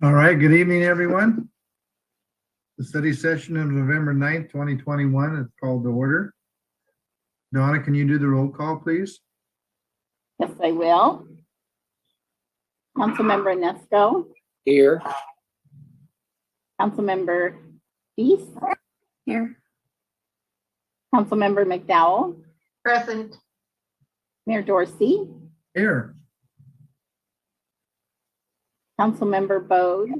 All right, good evening, everyone. The study session of November 9th, 2021 is called to order. Donna, can you do the roll call, please? Yes, I will. Councilmember Nesco. Here. Councilmember Deese. Here. Councilmember McDowell. Present. Mayor Dorsey. Here. Councilmember Bode.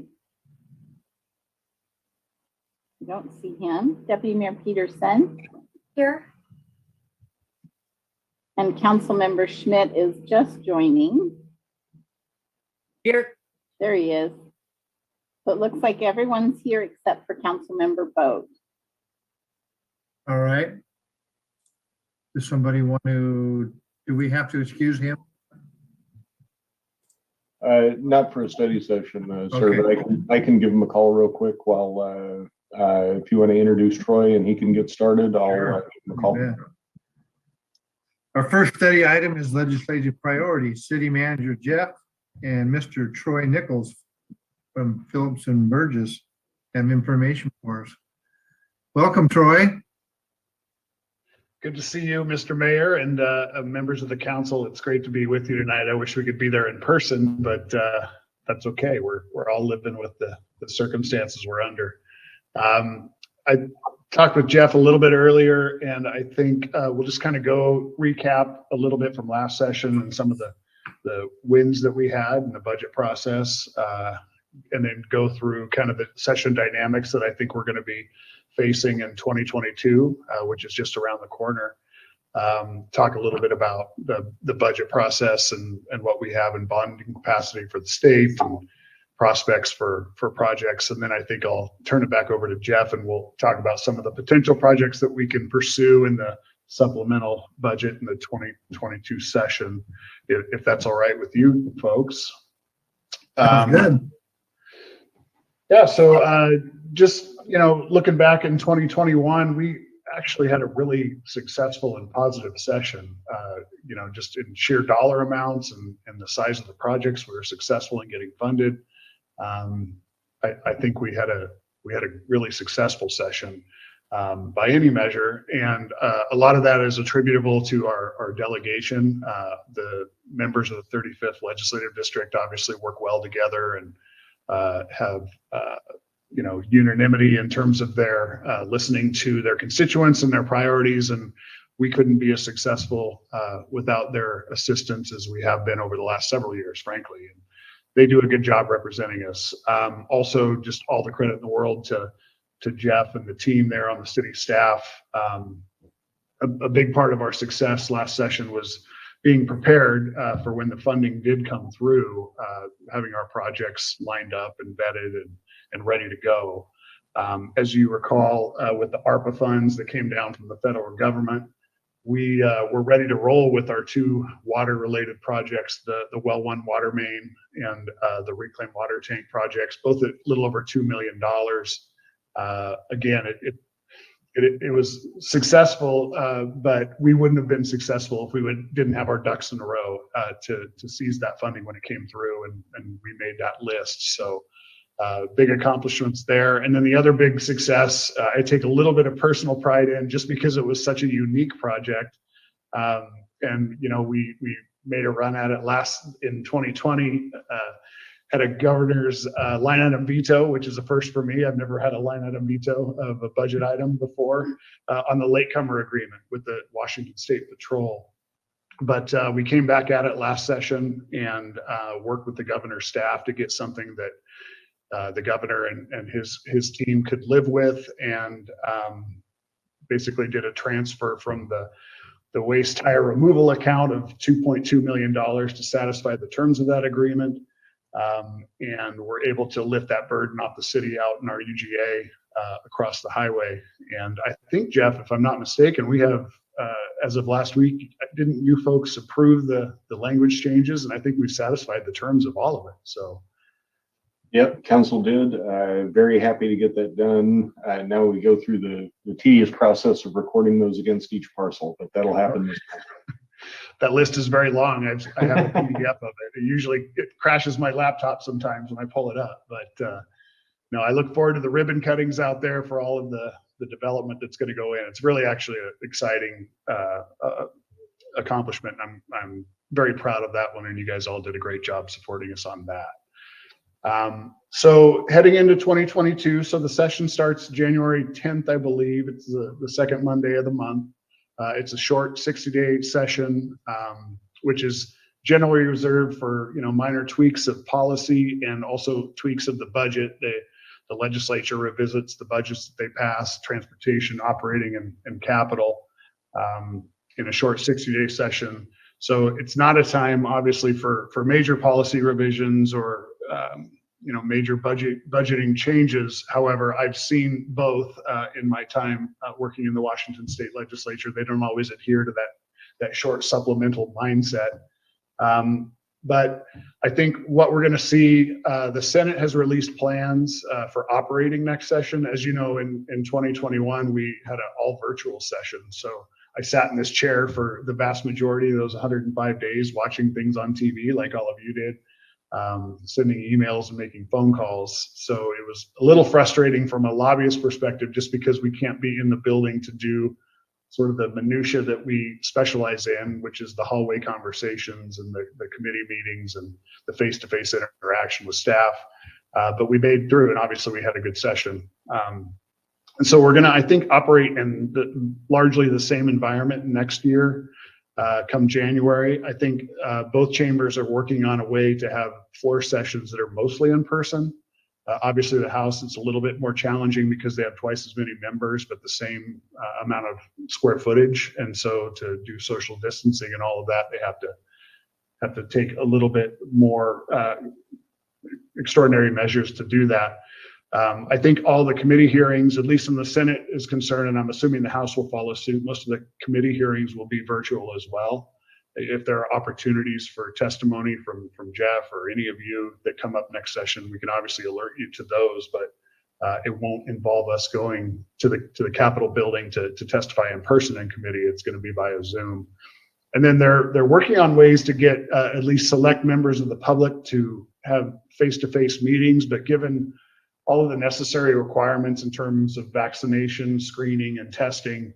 I don't see him. Deputy Mayor Peterson. Here. And Councilmember Schmidt is just joining. Here. There he is. So it looks like everyone's here except for Councilmember Bode. All right. Does somebody want to, do we have to excuse him? Not for a study session, sir, Okay. but I can give him a call real quick while, if you want to introduce Troy and he can get started, I'll Sure. give him a call. Yeah. Our first study item is legislative priorities. City Manager Jeff and Mr. Troy Nichols from Phillips and Burgess have information for us. Welcome, Troy. Good to see you, Mr. Mayor, and members of the council. It's great to be with you tonight. I wish we could be there in person, but that's okay. We're all living with the circumstances we're under. I talked with Jeff a little bit earlier, and I think we'll just kind of go recap a little bit from last session and some of the wins that we had in the budget process, and then go through kind of the session dynamics that I think we're going to be facing in 2022, which is just around the corner. Talk a little bit about the budget process and what we have in bonding capacity for the state and prospects for projects. And then I think I'll turn it back over to Jeff and we'll talk about some of the potential projects that we can pursue in the supplemental budget in the 2022 session, if that's all right with you folks. Sounds good. Yeah, so just, looking back in 2021, we actually had a really successful and positive session, just in sheer dollar amounts and the size of the projects we were successful in getting funded. I think we had a really successful session by any measure, and a lot of that is attributable to our delegation. The members of the 35th Legislative District obviously work well together and have unanimity in terms of their listening to their constituents and their priorities, and we couldn't be as successful without their assistance as we have been over the last several years, frankly. And they do a good job representing us. Also, just all the credit in the world to Jeff and the team there on the city staff. A big part of our success last session was being prepared for when the funding did come through, having our projects lined up and vetted and ready to go. As you recall, with the ARPA funds that came down from the federal government, we were ready to roll with our two water-related projects, the Well 1 water main and the reclaimed water tank projects, both at a little over $2 million. Again, it was successful, but we wouldn't have been successful if we didn't have our ducks in a row to seize that funding when it came through, and we made that list. So big accomplishments there. And then the other big success, I take a little bit of personal pride in, just because it was such a unique project. And we made a run at it in 2020. Had a governor's line item veto, which is a first for me. I've never had a line item veto of a budget item before, on the latecomer agreement with the Washington State Patrol. But we came back at it last session and worked with the governor's staff to get something that the governor and his team could live with, and basically did a transfer from the waste tire removal account of $2.2 million to satisfy the terms of that agreement. And we're able to lift that burden off the city out in our UGA across the highway. And I think, Jeff, if I'm not mistaken, we have, as of last week, didn't you folks approve the language changes? And I think we've satisfied the terms of all of it. So. Yep, council did. Very happy to get that done. Now we go through the tedious process of recording those against each parcel, but that'll happen this time. that list is very long. I have a PDF of it. It crashes my laptop sometimes when I pull it up, but no, I look forward to the ribbon cuttings out there for all of the development that's going to go in. It's really actually an exciting accomplishment. I'm very proud of that one, and you guys all did a great job supporting us on that. So heading into 2022, so the session starts January 10th, I believe. It's the second Monday of the month. It's a short 60-day session, which is generally reserved for minor tweaks of policy and also tweaks of the budget. The legislature revisits the budgets that they pass, transportation, operating, and capital, in a short 60-day session. So it's not a time, obviously, for major policy revisions or major budgeting changes. However, I've seen both in my time working in the Washington State Legislature. They don't always adhere to that short supplemental mindset. But I think what we're going to see, the Senate has released plans for operating next session. As you know, in 2021, we had an all virtual session. So I sat in this chair for the vast majority of those 105 days, watching things on TV like all of you did, sending emails and making phone calls. So it was a little frustrating from a lobbyist perspective, just because we can't be in the building to do sort of the minutia that we specialize in, which is the hallway conversations and the committee meetings and the face-to-face interaction with staff. But we made through, and obviously we had a good session. And so we're gonna, I think, operate in largely the same environment next year, come January. I think both chambers are working on a way to have floor sessions that are mostly in person. Obviously, the House, it's a little bit more challenging because they have twice as many members, but the same amount of square footage. And so to do social distancing and all of that, they have to take a little bit more extraordinary measures to do that. I think all the committee hearings, at least in the Senate is concerned, and I'm assuming the House will follow suit, most of the committee hearings will be virtual as well. If there are opportunities for testimony from Jeff or any of you that come up next session, we can obviously alert you to those, but it won't involve us going to the Capitol building to testify in person in committee. It's going to be via Zoom. And then they're working on ways to get at least select members of the public to have face-to-face meetings, but given all of the necessary requirements in terms of vaccination, screening, and testing,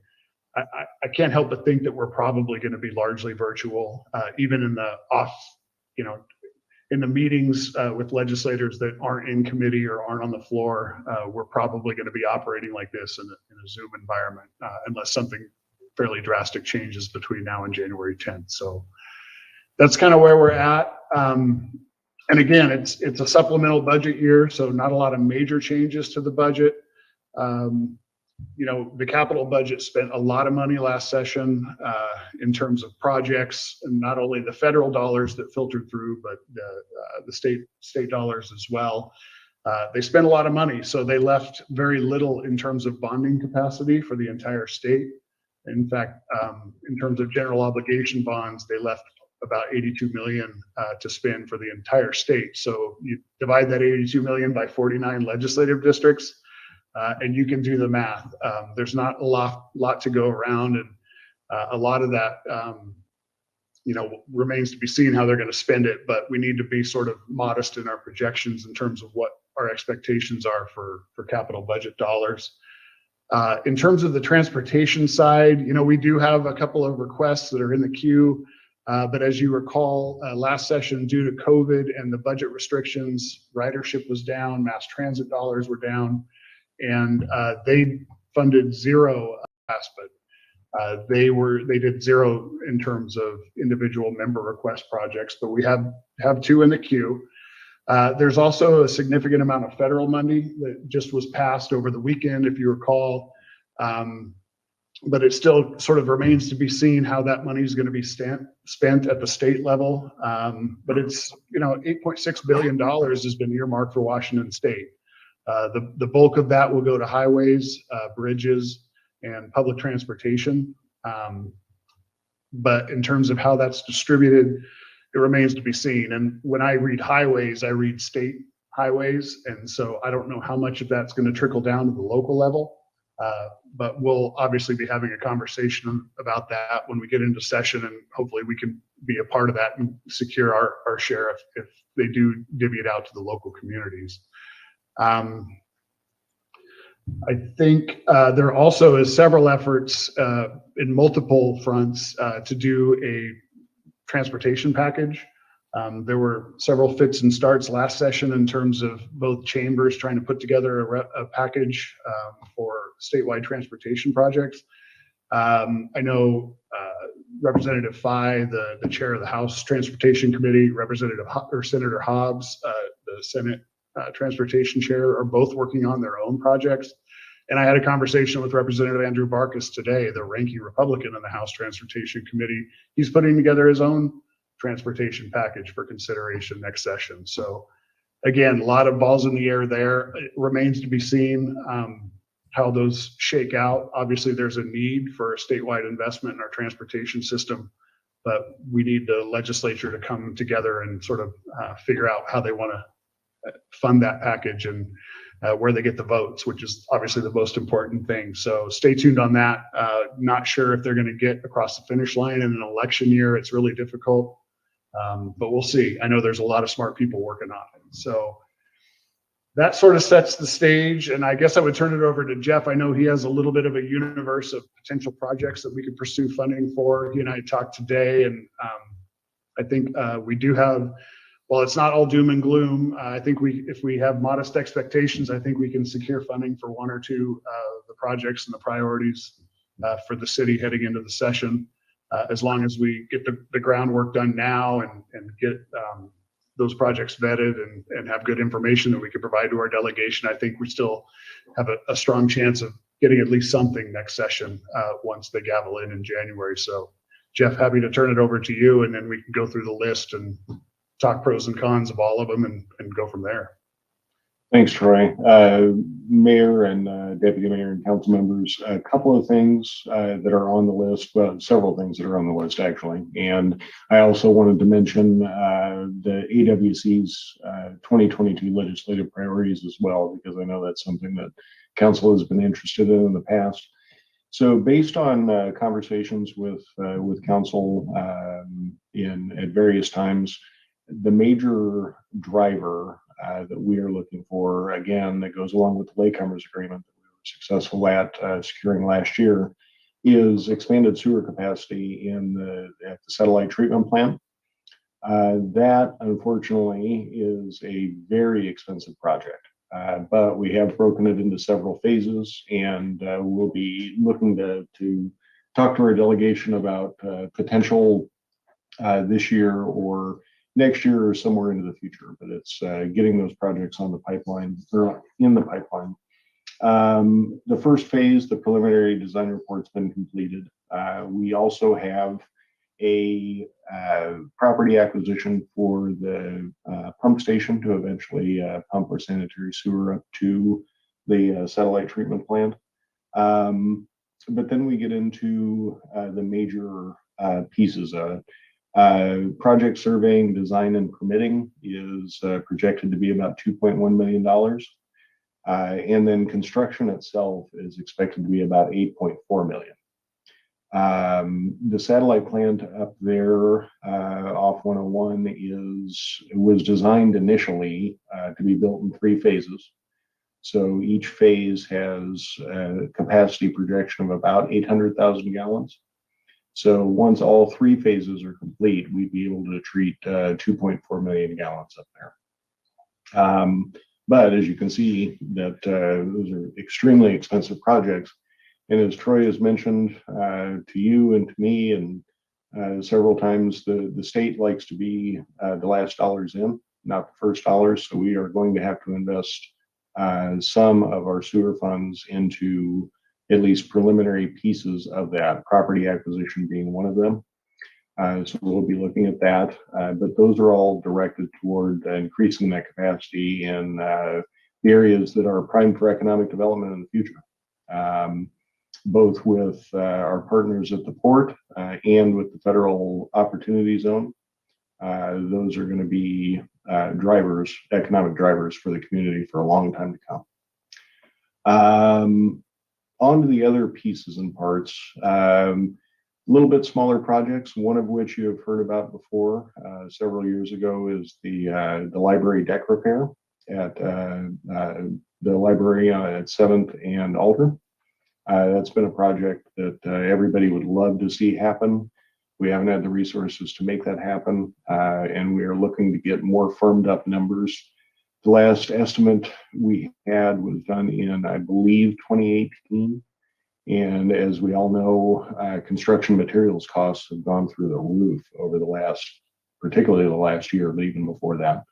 I can't help but think that we're probably going to be largely virtual, even in the in the meetings with legislators that aren't in committee or aren't on the floor. We're probably going to be operating like this in a Zoom environment, unless something fairly drastic changes between now and January 10th. So that's kind of where we're at. And again, it's a supplemental budget year, so not a lot of major changes to the budget. The capital budget spent a lot of money last session in terms of projects, and not only the federal dollars that filtered through, but the state dollars as well. They spent a lot of money, so they left very little in terms of bonding capacity for the entire state. In fact, in terms of general obligation bonds, they left about 82 million to spend for the entire state. So you divide that 82 million by 49 legislative districts, and you can do the math. There's not a lot to go around, and a lot of that, remains to be seen how they're going to spend it. But we need to be sort of modest in our projections in terms of what our expectations are for capital budget dollars. In terms of the transportation side, we do have a couple of requests that are in the queue. But as you recall, last session, due to COVID and the budget restrictions, ridership was down, mass transit dollars were down, and they funded zero aspect. They did zero in terms of individual member request projects, but we have two in the queue. There's also a significant amount of federal money that just was passed over the weekend, if you recall. But it still sort of remains to be seen how that money is going to be spent at the state level. But it's, $8.6 billion has been earmarked for Washington State. The bulk of that will go to highways, bridges, and public transportation. But in terms of how that's distributed, it remains to be seen. And when I read highways, I read state highways. And so I don't know how much of that's going to trickle down to the local level. But we'll obviously be having a conversation about that when we get into session, and hopefully we can be a part of that and secure our share if they do divvy it out to the local communities. I think there also is several efforts in multiple fronts to do a transportation package. There were several fits and starts last session in terms of both chambers trying to put together a package for statewide transportation projects. I know Representative Fye, the chair of the House Transportation Committee, Senator Hobbs, the Senate Transportation Chair, are both working on their own projects. And I had a conversation with Representative Andrew Barkus today, the ranking Republican in the House Transportation Committee. He's putting together his own transportation package for consideration next session. So again, a lot of balls in the air there. It remains to be seen how those shake out. Obviously, there's a need for a statewide investment in our transportation system, but we need the legislature to come together and sort of figure out how they want to fund that package and where they get the votes, which is obviously the most important thing. So stay tuned on that. Not sure if they're going to get across the finish line in an election year. It's really difficult, but we'll see. I know there's a lot of smart people working on it. So that sort of sets the stage. And I guess I would turn it over to Jeff. I know he has a little bit of a universe of potential projects that we could pursue funding for. He and I talked today, and I think we do have, while it's not all doom and gloom, I think if we have modest expectations, I think we can secure funding for one or two of the projects and the priorities for the city heading into the session. As long as we get the groundwork done now and get those projects vetted and have good information that we can provide to our delegation, I think we still have a strong chance of getting at least something next session once they gavel in January. So Jeff, happy to turn it over to you, and then we can go through the list and talk pros and cons of all of them and go from there. Thanks, Troy. Mayor and Deputy Mayor and council members, a couple of things that are on the list, well, several things that are on the list actually. And I also wanted to mention the AWC's 2022 legislative priorities as well, because I know that's something that council has been interested in the past. So based on conversations with council at various times, the major driver that we are looking for, again, that goes along with the latecomers agreement that we were successful at securing last year, is expanded sewer capacity at the satellite treatment plant. That, unfortunately, is a very expensive project, but we have broken it into several phases, and we'll be looking to talk to our delegation about potential this year or next year or somewhere into the future, but it's getting those projects on the pipeline or in the pipeline. The first phase, the preliminary design report's been completed. We also have a property acquisition for the pump station to eventually pump our sanitary sewer up to the satellite treatment plant. But then we get into the major pieces of it. Project surveying, design, and permitting is projected to be about $2.1 million. And then construction itself is expected to be about $8.4 million. The satellite plant up there off 101 was designed initially to be built in 3 phases. So each phase has a capacity projection of about 800,000 gallons. So once all 3 phases are complete, we'd be able to treat 2.4 million gallons up there. But as you can see, that those are extremely expensive projects. And as Troy has mentioned to you and to me and several times, the state likes to be the last dollars in, not the first dollars. So we are going to have to invest some of our sewer funds into at least preliminary pieces of that, property acquisition being one of them. So we'll be looking at that, but those are all directed toward increasing that capacity in the areas that are primed for economic development in the future, both with our partners at the port and with the federal opportunity zone. Those are going to be economic drivers for the community for a long time to come. On to the other pieces and parts. A little bit smaller projects, one of which you have heard about before several years ago is the library deck repair at the library at 7th and Alder. That's been a project that everybody would love to see happen. We haven't had the resources to make that happen, and we are looking to get more firmed up numbers. The last estimate we had was done in, I believe, 2018. And as we all know, construction materials costs have gone through the roof over particularly the last year, but even before that.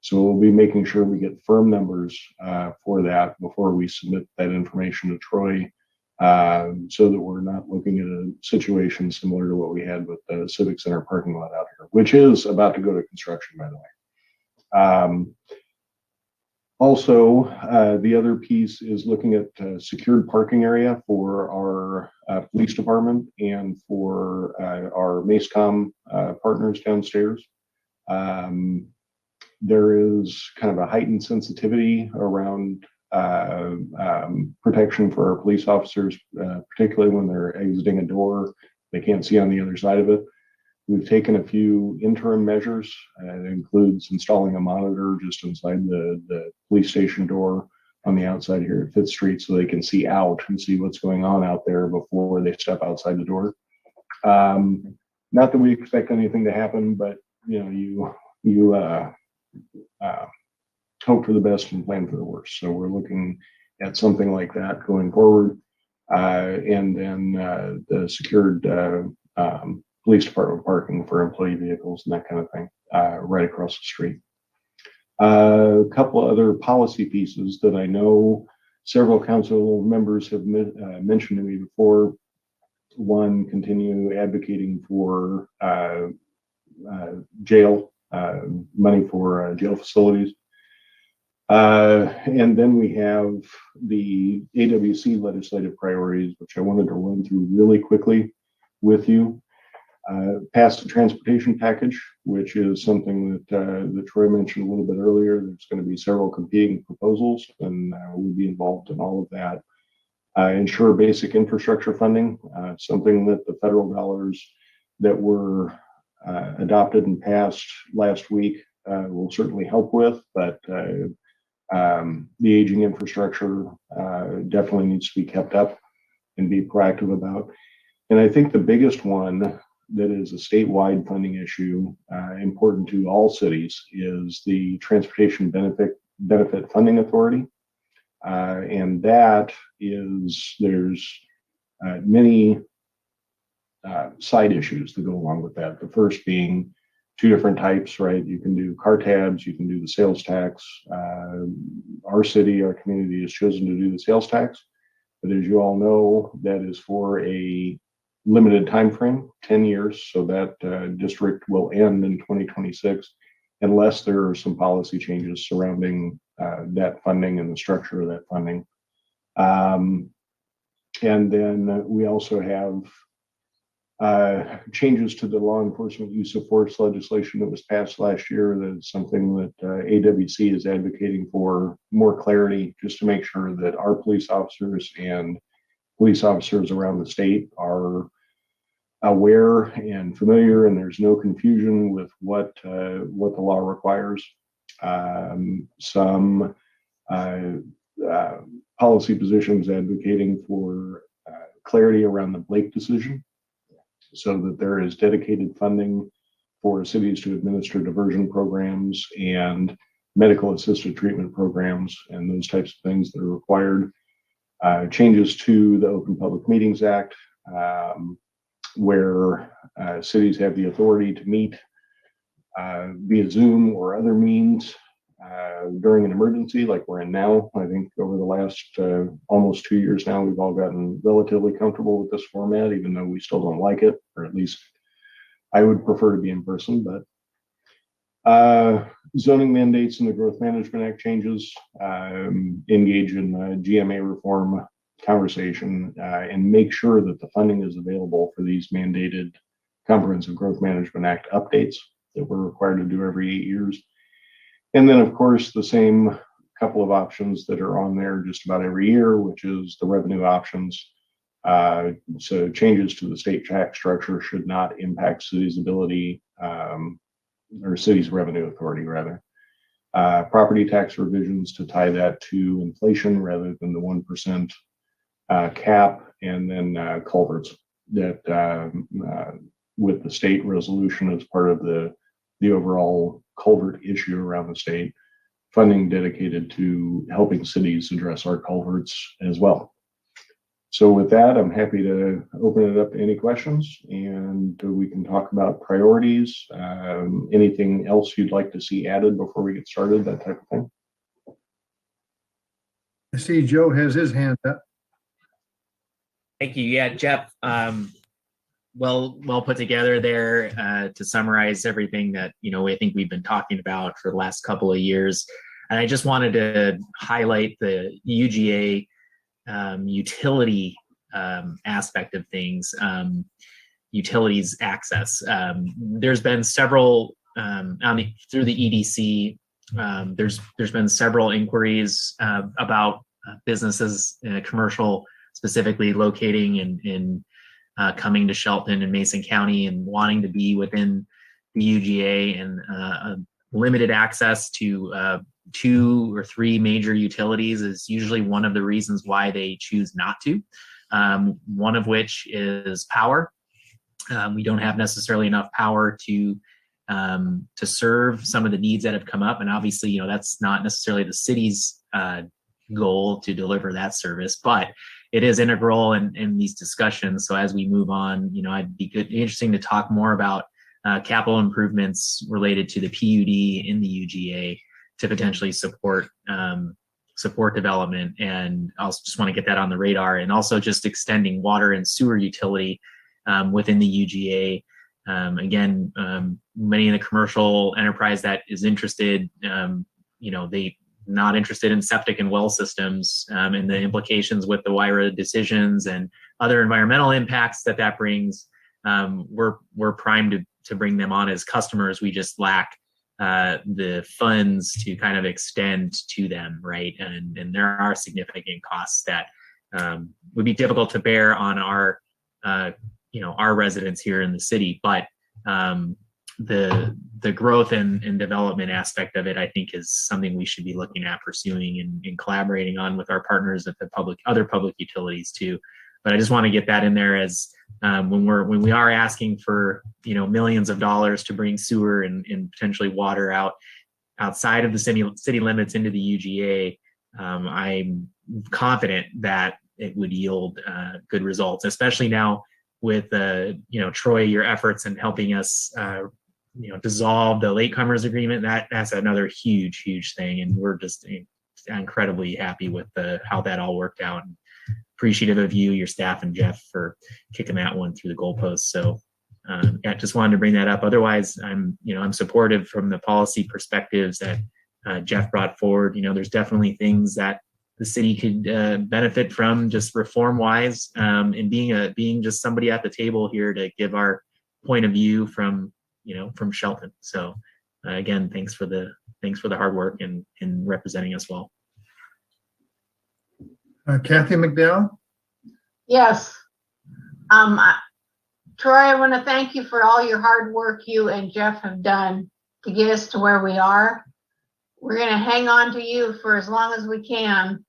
So we'll be making sure we get firm numbers for that before we submit that information to Troy, so that we're not looking at a situation similar to what we had with the Civic Center parking lot out here, which is about to go to construction, by the way. Also, the other piece is looking at secured parking area for our police department and for our MACECOM partners downstairs. There is kind of a heightened sensitivity around protection for our police officers, particularly when they're exiting a door, they can't see on the other side of it. We've taken a few interim measures. It includes installing a monitor just inside the police station door on the outside here at 5th Street so they can see out and see what's going on out there before they step outside the door. Not that we expect anything to happen, but you hope for the best and plan for the worst. So we're looking at something like that going forward. And then the secured police department parking for employee vehicles and that kind of thing right across the street. A couple of other policy pieces that I know several council members have mentioned to me before. One, continue advocating for jail money for jail facilities. And then we have the AWC legislative priorities, which I wanted to run through really quickly with you. Passed the transportation package, which is something that Troy mentioned a little bit earlier. There's going to be several competing proposals, and we'll be involved in all of that. Ensure basic infrastructure funding, something that the federal dollars that were adopted and passed last week will certainly help with, but the aging infrastructure definitely needs to be kept up and be proactive about. And I think the biggest one that is a statewide funding issue important to all cities is the Transportation Benefit Funding Authority. And that is, there's many side issues that go along with that. The first being two different types, right? You can do car tabs, you can do the sales tax. Our city, our community has chosen to do the sales tax, but as you all know, that is for a limited time frame, 10 years. So that district will end in 2026, unless there are some policy changes surrounding that funding and the structure of that funding. And then we also have changes to the law enforcement use of force legislation that was passed last year. That's something that AWC is advocating for more clarity, just to make sure that our police officers and police officers around the state are aware and familiar, and there's no confusion with what the law requires. Some policy positions advocating for clarity around the Blake decision, so that there is dedicated funding for cities to administer diversion programs and medical assisted treatment programs and those types of things that are required. Changes to the Open Public Meetings Act, where cities have the authority to meet via Zoom or other means during an emergency like we're in now. I think over the last almost 2 years now, we've all gotten relatively comfortable with this format, even though we still don't like it, or at least I would prefer to be in person. But zoning mandates and the Growth Management Act changes, engage in GMA reform conversation, and make sure that the funding is available for these mandated Comprehensive Growth Management Act updates that we're required to do every 8 years. And then, of course, the same couple of options that are on there just about every year, which is the revenue options. So changes to the state tax structure should not impact city's ability, or city's revenue authority rather. Property tax revisions to tie that to inflation rather than the 1% cap, and then culverts that with the state resolution as part of the overall culvert issue around the state, funding dedicated to helping cities address our culverts as well. So with that, I'm happy to open it up to any questions, and we can talk about priorities. Anything else you'd like to see added before we get started, that type of thing. I see Joe has his hand up. Thank you. Yeah, Jeff, well put together there to summarize everything that, I think we've been talking about for the last couple of years. And I just wanted to highlight the UGA utility aspect of things, utilities access. There's been several through the EDC. There's been several inquiries about businesses, commercial specifically, locating in coming to Shelton and Mason County and wanting to be within the UGA, and limited access to 2 or 3 major utilities is usually one of the reasons why they choose not to. One of which is power. We don't have necessarily enough power to serve some of the needs that have come up, and obviously, that's not necessarily the city's goal to deliver that service, but it is integral in these discussions. So as we move on, I'd be interesting to talk more about capital improvements related to the PUD in the UGA to potentially support development. And I also just want to get that on the radar, and also just extending water and sewer utility within the UGA. Again, many in the commercial enterprise that is interested, they not interested in septic and well systems, and the implications with the WIRA decisions and other environmental impacts that brings. We're primed to bring them on as customers. We just lack the funds to kind of extend to them, right? And there are significant costs that would be difficult to bear on our residents here in the city. But the growth and development aspect of it, I think, is something we should be looking at pursuing and collaborating on with our partners at the other public utilities too. But I just want to get that in there as when we are asking for millions of dollars to bring sewer and potentially water outside of the city limits into the UGA. I'm confident that it would yield good results, especially now with Troy, your efforts in helping us dissolve the latecomers agreement. That's another huge thing, and we're just incredibly happy with how that all worked out. Appreciative of you, your staff, and Jeff for kicking that one through the goalposts. So I just wanted to bring that up. Otherwise, I'm supportive from the policy perspectives that Jeff brought forward. There's definitely things that the city could benefit from, just reform wise, and being just somebody at the table here to give our point of view from Shelton. So again, thanks for the hard work and representing us well. Kathy McDowell? Yes. Troy, I want to thank you for all your hard work you and Jeff have done to get us to where we are. We're going to hang on to you for as long as we can.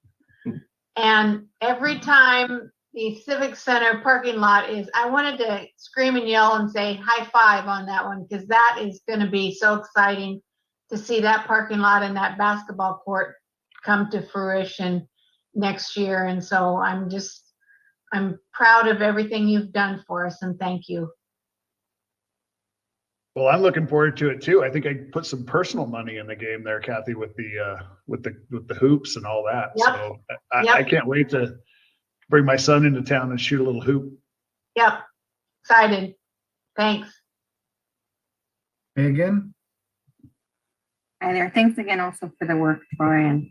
And every time the Civic Center parking lot I wanted to scream and yell and say high five on that one, because that is going to be so exciting to see that parking lot and that basketball court come to fruition next year. And so I'm proud of everything you've done for us, and thank you. Well, I'm looking forward to it too. I think I put some personal money in the game there, Kathy, with the hoops and all that. Yep. So I can't wait to bring my son into town and shoot a little hoop. Yep. Excited. Thanks. Megan? Hi there. Thanks again also for the work, Troy and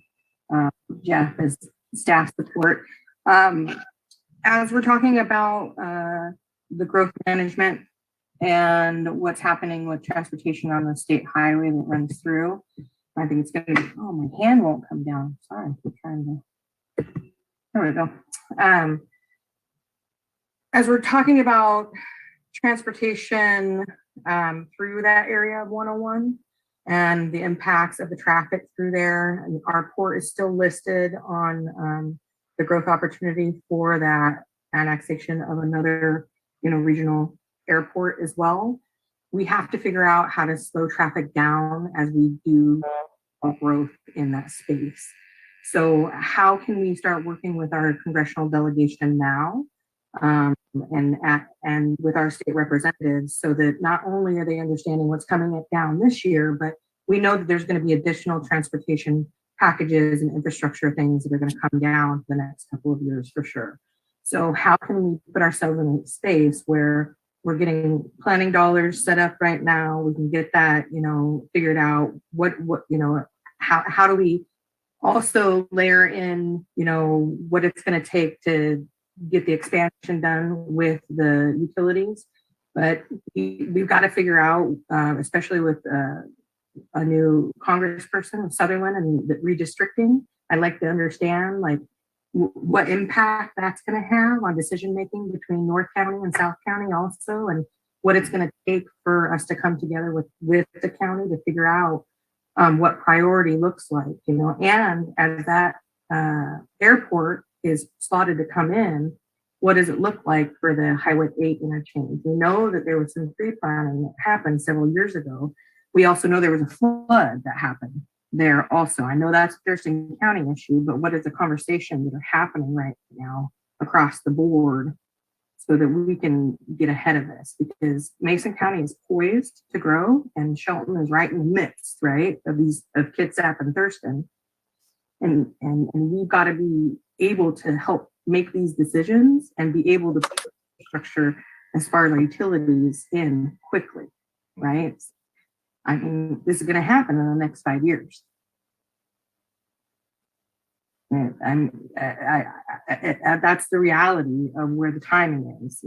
Jeff, as staff support. As we're talking about the growth management and what's happening with transportation on the state highway that runs through, I think it's gonna be, oh, my hand won't come down. Sorry, I'm trying to, there we go. As we're talking about transportation through that area of 101 and the impacts of the traffic through there, and our port is still listed on the growth opportunity for that annexation of another, regional airport as well. We have to figure out how to slow traffic down as we do growth in that space. So how can we start working with our congressional delegation now and with our state representatives so that not only are they understanding what's coming down this year, but we know that there's going to be additional transportation packages and infrastructure things that are going to come down for the next couple of years for sure. So how can we put ourselves in a space where we're getting planning dollars set up right now? We can get that, figured out. How do we also layer in, what it's going to take to get the expansion done with the utilities? But we've got to figure out, especially with a new congressperson, Sutherland, and the redistricting. I'd like to understand what impact that's going to have on decision making between North County and South County also, and what it's going to take for us to come together with the county to figure out what priority looks like, and as that airport is slotted to come in, what does it look like for the Highway 8 interchange? We know that there was some pre-planning that happened several years ago. We also know there was a flood that happened there also. I know that's a Thurston County issue, but what is the conversation that are happening right now across the board so that we can get ahead of this? Because Mason County is poised to grow and Shelton is right in the midst, right, of Kitsap and Thurston. And we've got to be able to help make these decisions and be able to put structure as far as our utilities in quickly, right? I mean, this is going to happen in the next 5 years. And that's the reality of where the timing is.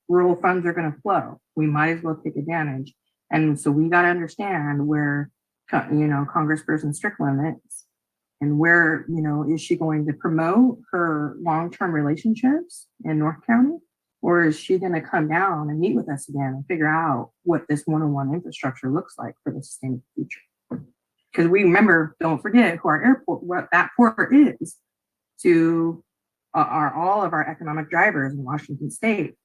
Rural funds are going to flow. We might as well take advantage. And so we got to understand where, Congressperson Strickland is and where, is she going to promote her long-term relationships in North County? Or is she going to come down and meet with us again and figure out what this 101 infrastructure looks like for the sustainable future? Because we remember, don't forget who our airport, what that port is to all of our economic drivers in Washington State.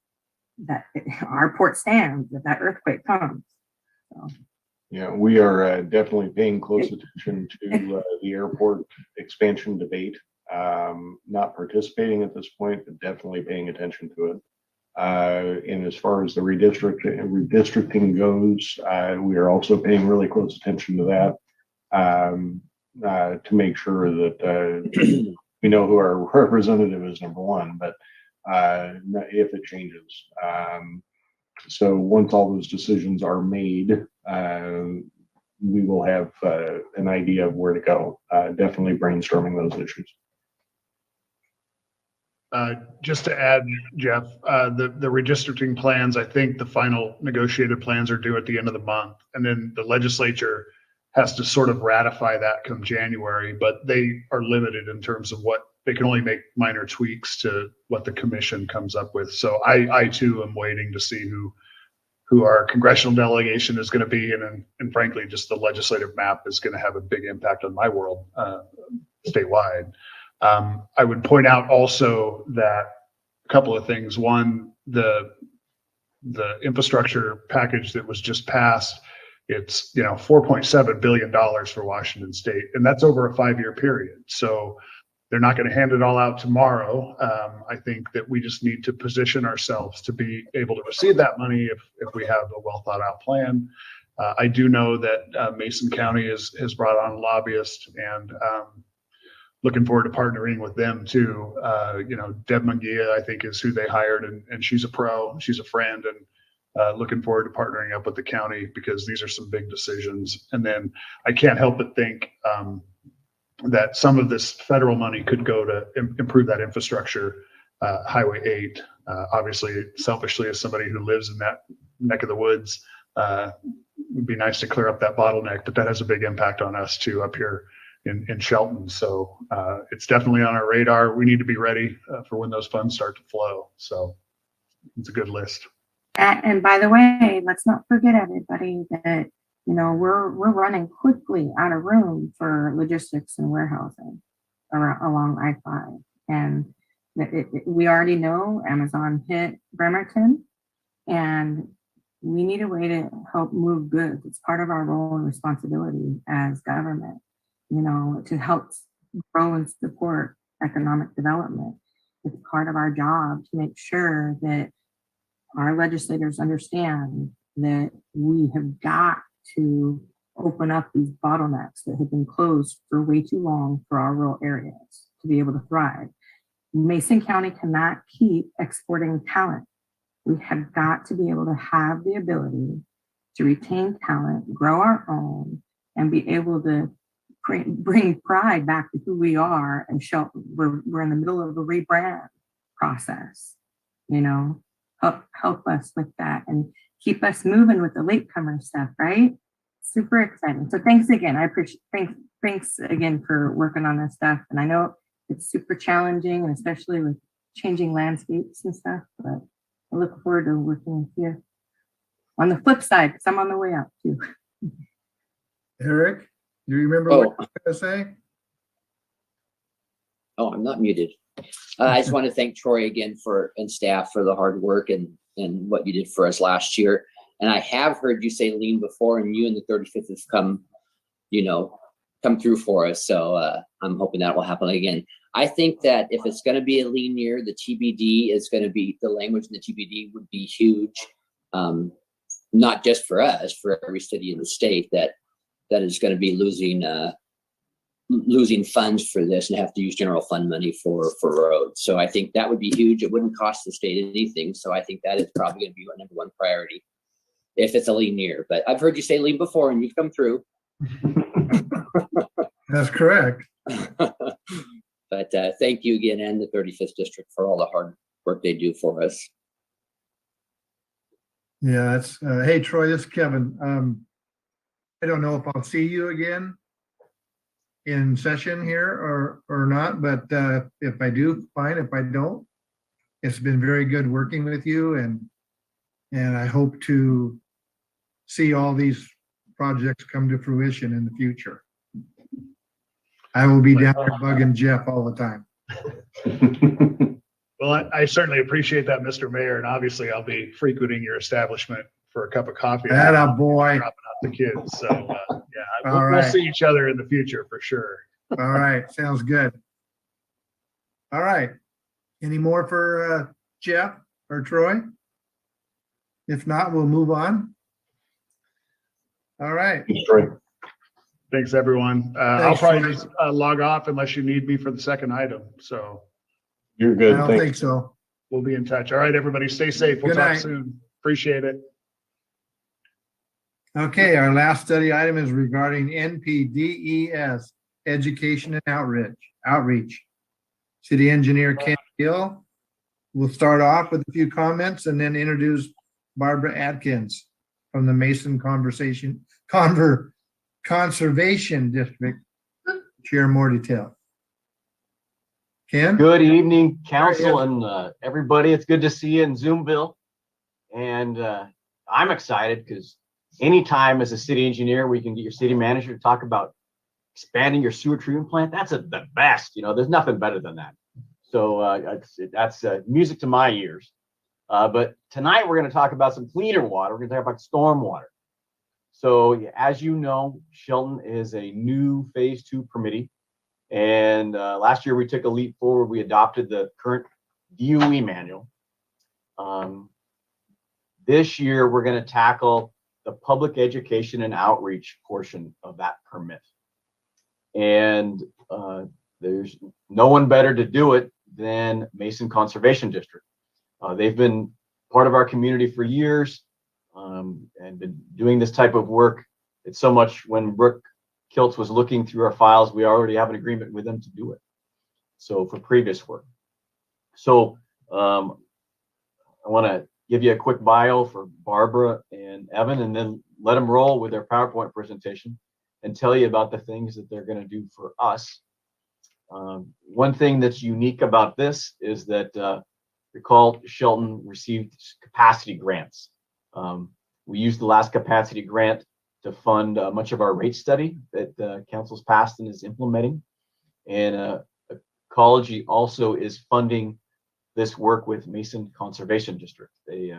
That our port stands if that earthquake comes. So. Yeah, we are definitely paying close attention to the airport expansion debate. Not participating at this point, but definitely paying attention to it. And as far as the redistricting goes, we are also paying really close attention to that to make sure that we know who our representative is, number one, but if it changes. So once all those decisions are made, we will have an idea of where to go. Definitely brainstorming those issues. Just to add, Jeff, the redistricting plans, I think the final negotiated plans are due at the end of the month. And then the legislature has to sort of ratify that come January, but they are limited in terms of what they can only make minor tweaks to what the commission comes up with. So I too am waiting to see who our congressional delegation is going to be. And frankly, just the legislative map is going to have a big impact on my world statewide. I would point out also that a couple of things. One, the infrastructure package that was just passed, it's $4.7 billion for Washington State, and that's over a 5-year period. So they're not going to hand it all out tomorrow. I think that we just need to position ourselves to be able to receive that money if we have a well thought out plan. I do know that Mason County has brought on a lobbyist, and looking forward to partnering with them too. Deb Munguia, I think, is who they hired, and she's a pro, she's a friend, and looking forward to partnering up with the county because these are some big decisions. And then I can't help but think that some of this federal money could go to improve that infrastructure, Highway 8. Obviously, selfishly, as somebody who lives in that neck of the woods, it'd be nice to clear up that bottleneck, but that has a big impact on us too up here in Shelton. So it's definitely on our radar. We need to be ready for when those funds start to flow. So it's a good list. And by the way, let's not forget, everybody, that we're running quickly out of room for logistics and warehousing along I-5, and we already know Amazon hit Bremerton, and we need a way to help move goods. It's part of our role and responsibility as government, to help grow and support economic development. It's part of our job to make sure that our legislators understand that we have got to open up these bottlenecks that have been closed for way too long for our rural areas to be able to thrive. Mason County cannot keep exporting talent. We have got to be able to have the ability to retain talent, grow our own, and be able to bring pride back to who we are. And show we're in the middle of a rebrand process, help us with that and keep us moving with the latecomer stuff, right? Super exciting. So thanks again. I appreciate, thanks again for working on this stuff. And I know it's super challenging, and especially with changing landscapes and stuff, but I look forward to working with you on the flip side, because I'm on the way out too. Eric, do you remember what you were going to say? Oh, I'm not muted. I just want to thank Troy again and staff for the hard work and what you did for us last year. And I have heard you say lean before, and you and the 35th have come through for us. So I'm hoping that will happen again. I think that if it's going to be a lean year, the TBD is going to be, the language in the TBD would be huge. Not just for us, for every city in the state that is going to be losing funds for this and have to use general fund money for roads. So I think that would be huge. It wouldn't cost the state anything. So I think that is probably going to be our number one priority if it's a lean year. But I've heard you say lean before, and you've come through. That's correct. But thank you again, and the 35th district, for all the hard work they do for us. Yeah, it's hey Troy, this is Kevin. I don't know if I'll see you again in session here or not, but if I do, fine. If I don't, it's been very good working with you, and I hope to see all these projects come to fruition in the future. I will be down there bugging Jeff all the time. Well, I certainly appreciate that, Mr. Mayor, and obviously I'll be frequenting your establishment for a cup of coffee. Atta boy. Dropping off the kids. So yeah, All we'll right. see each other in the future for sure. All right, sounds good. All right. Any more for Jeff or Troy? If not, we'll move on. All right. Thanks, Troy. Thanks, everyone. I'll Thanks, probably Troy. just log off unless you need me for the second item. So You're I good. don't Thanks. think so. we'll be in touch. All right, everybody, stay safe. We'll Good talk night. soon. Appreciate it. Okay, our last study item is regarding NPDES, Education and Outreach. City Engineer Ken Gill will start off with a few comments and then introduce Barbara Atkins from the Mason Conservation District. Share more detail. Ken? Good evening, council and everybody. It's good to see you in Zoomville. And I'm excited because anytime as a city engineer, we can get your city manager to talk about expanding your sewer treatment plant. That's the best. There's nothing better than that. So that's music to my ears. But tonight we're going to talk about some cleaner water. We're going to talk about storm water. So as you know, Shelton is a new phase 2 permittee. And last year we took a leap forward. We adopted the current DOE manual. This year we're going to tackle the public education and outreach portion of that permit. And there's no one better to do it than Mason Conservation District. They've been part of our community for years and been doing this type of work. It's so much when Brooke Kiltz was looking through our files, we already have an agreement with them to do it. So for previous work. So I want to give you a quick bio for Barbara and Evan, and then let them roll with their PowerPoint presentation and tell you about the things that they're going to do for us. One thing that's unique about this is that recall Shelton received capacity grants. We used the last capacity grant to fund much of our rate study that council's passed and is implementing. And Ecology also is funding this work with Mason Conservation District. They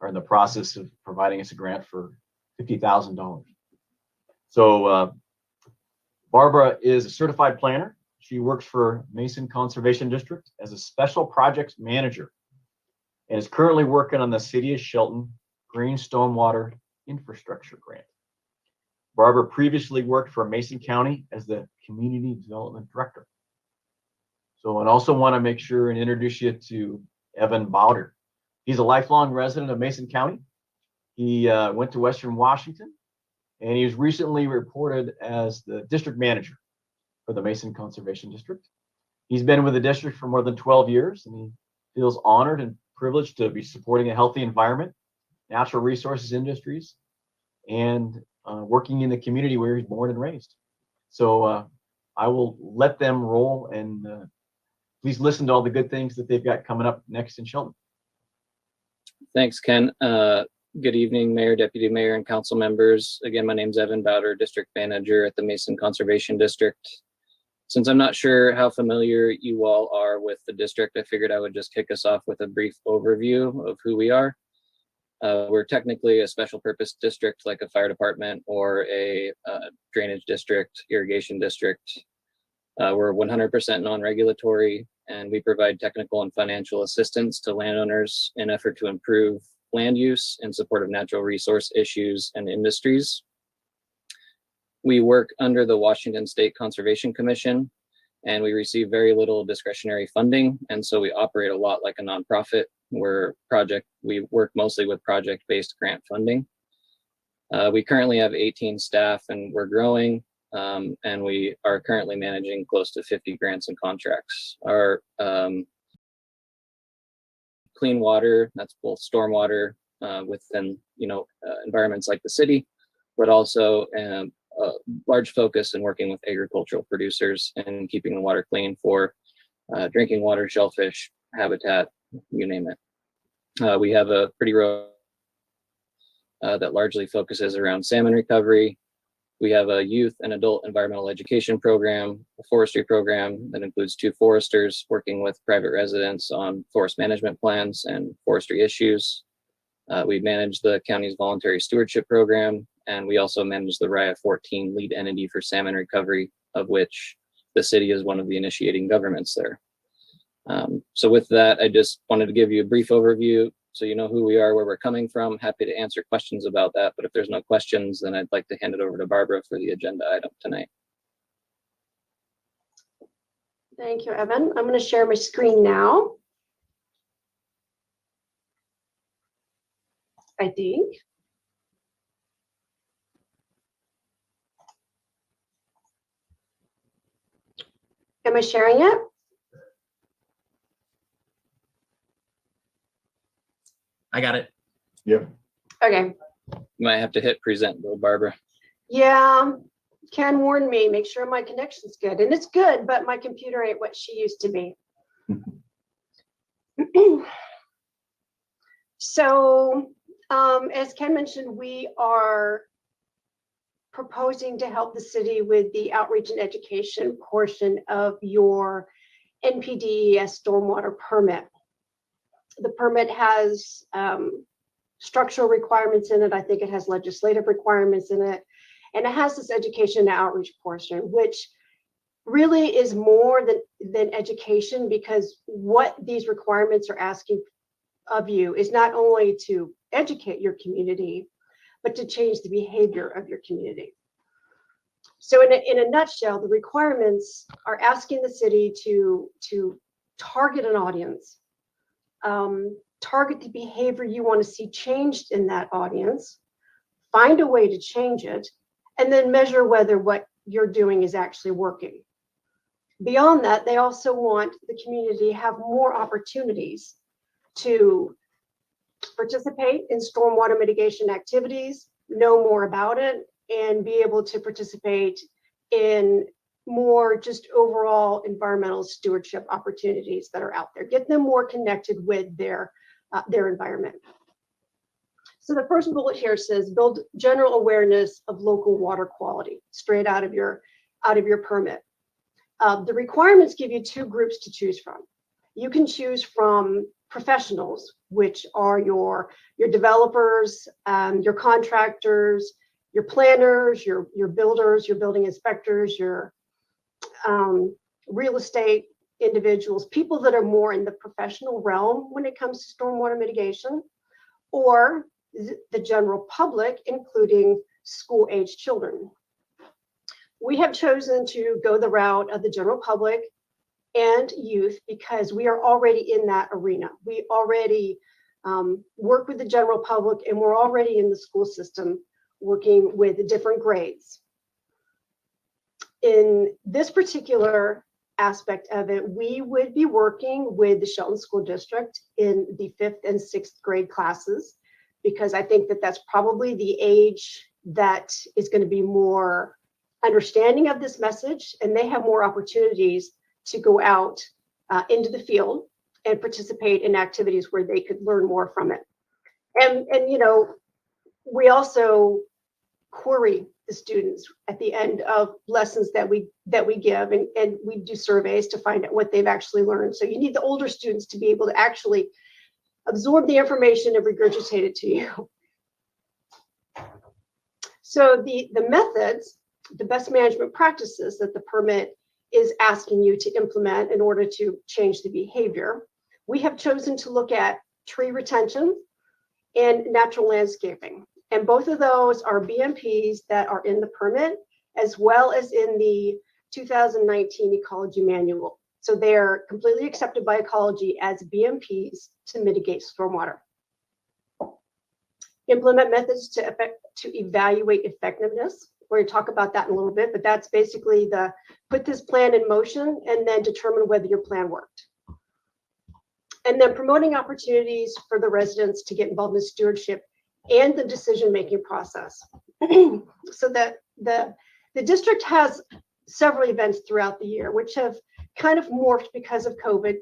are in the process of providing us a grant for $50,000. So Barbara is a certified planner. She works for Mason Conservation District as a special projects manager and is currently working on the City of Shelton Green Stormwater Infrastructure Grant. Barbara previously worked for Mason County as the Community Development Director. So, and also want to make sure and introduce you to Evan Bowder. He's a lifelong resident of Mason County. He went to Western Washington, and he was recently reported as the district manager for the Mason Conservation District. He's been with the district for more than 12 years, and he feels honored and privileged to be supporting a healthy environment, natural resources industries, and working in the community where he's born and raised. So I will let them roll, and please listen to all the good things that they've got coming up next in Shelton. Thanks, Ken. Good evening, Mayor, Deputy Mayor, and council members. Again, my name is Evan Bowder, District Manager at the Mason Conservation District. Since I'm not sure how familiar you all are with the district, I figured I would just kick us off with a brief overview of who we are. We're technically a special purpose district like a fire department or a drainage district, irrigation district. We're 100% non-regulatory, and we provide technical and financial assistance to landowners in effort to improve land use in support of natural resource issues and industries. We work under the Washington State Conservation Commission, and we receive very little discretionary funding, and so we operate a lot like a nonprofit. We work mostly with project-based grant funding. We currently have 18 staff, and we're growing, and we are currently managing close to 50 grants and contracts. Our clean water, that's both stormwater within environments like the city, but also a large focus in working with agricultural producers and keeping the water clean for drinking water, shellfish, habitat, you name it. We have a pretty that largely focuses around salmon recovery. We have a youth and adult environmental education program, a forestry program that includes 2 foresters working with private residents on forest management plans and forestry issues. We manage the county's voluntary stewardship program, and we also manage the RIA 14 lead entity for salmon recovery, of which the city is one of the initiating governments there. So with that, I just wanted to give you a brief overview so you know who we are, where we're coming from. Happy to answer questions about that, but if there's no questions, then I'd like to hand it over to Barbara for the agenda item tonight. Thank you, Evan. I'm going to share my screen now. I think. Am I sharing it? I got it. Yep. Okay. You might have to hit present though, Barbara. Yeah, Ken warned me, make sure my connection's good. And it's good, but my computer ain't what she used to be. So, as Ken mentioned, we are proposing to help the city with the outreach and education portion of your NPDES stormwater permit. The permit has structural requirements in it. I think it has legislative requirements in it. And it has this education and outreach portion, which really is more than education, because what these requirements are asking of you is not only to educate your community, but to change the behavior of your community. So in a nutshell, the requirements are asking the city to target an audience, target the behavior you want to see changed in that audience, find a way to change it, and then measure whether what you're doing is actually working. Beyond that, they also want the community to have more opportunities to participate in stormwater mitigation activities, know more about it and be able to participate in more just overall environmental stewardship opportunities that are out there. Get them more connected with their environment. So the first bullet here says build general awareness of local water quality, straight out of your permit. The requirements give you two groups to choose from. You can choose from professionals, which are your developers, your contractors, your planners, your builders, your building inspectors, your real estate individuals, people that are more in the professional realm when it comes to stormwater mitigation, or the general public, including school-age children. We have chosen to go the route of the general public and youth because we are already in that arena. We already work with the general public, and we're already in the school system working with the different grades. In this particular aspect of it, we would be working with the Shelton School District in the 5th and 6th grade classes, because I think that that's probably the age that is going to be more understanding of this message, and they have more opportunities to go out into the field and participate in activities where they could learn more from it. And you know, we also query the students at the end of lessons that we give, and we do surveys to find out what they've actually learned. So you need the older students to be able to actually absorb the information and regurgitate it to you. So the methods, the best management practices that the permit is asking you to implement in order to change the behavior, we have chosen to look at tree retention and natural landscaping. And both of those are BMPs that are in the permit, as well as in the 2019 Ecology Manual. So they're completely accepted by ecology as BMPs to mitigate stormwater. Implement methods to evaluate effectiveness. We're going to talk about that in a little bit, but that's basically the put this plan in motion and then determine whether your plan worked. And then promoting opportunities for the residents to get involved in stewardship and the decision-making process. So that the district has several events throughout the year, which have kind of morphed because of COVID.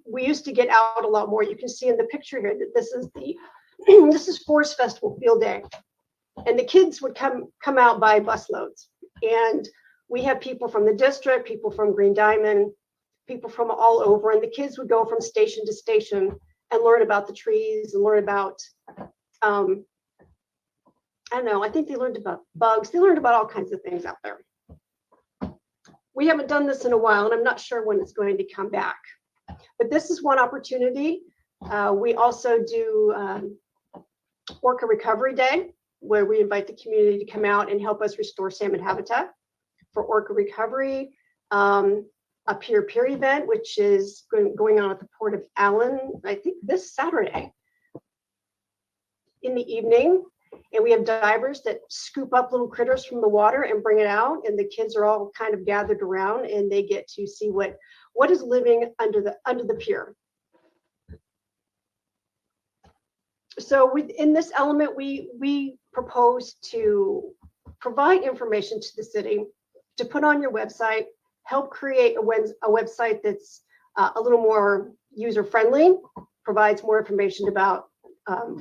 We used to get out a lot more. You can see in the picture here that this is the this is Forest Festival Field Day, and the kids would come out by busloads. And we have people from the district, people from Green Diamond, people from all over, and the kids would go from station to station and learn about the trees and learn about I don't know, I think they learned about bugs. They learned about all kinds of things out there. We haven't done this in a while, and I'm not sure when it's going to come back. But this is one opportunity. We also do Orca Recovery Day, where we invite the community to come out and help us restore salmon habitat for orca recovery. A peer-to-peer event, which is going on at the Port of Allen, I think this Saturday in the evening. And we have divers that scoop up little critters from the water and bring it out, and the kids are all kind of gathered around, and they get to see what is living under the pier. So in this element, we propose to provide information to the city to put on your website, help create a website that's a little more user-friendly, provides more information about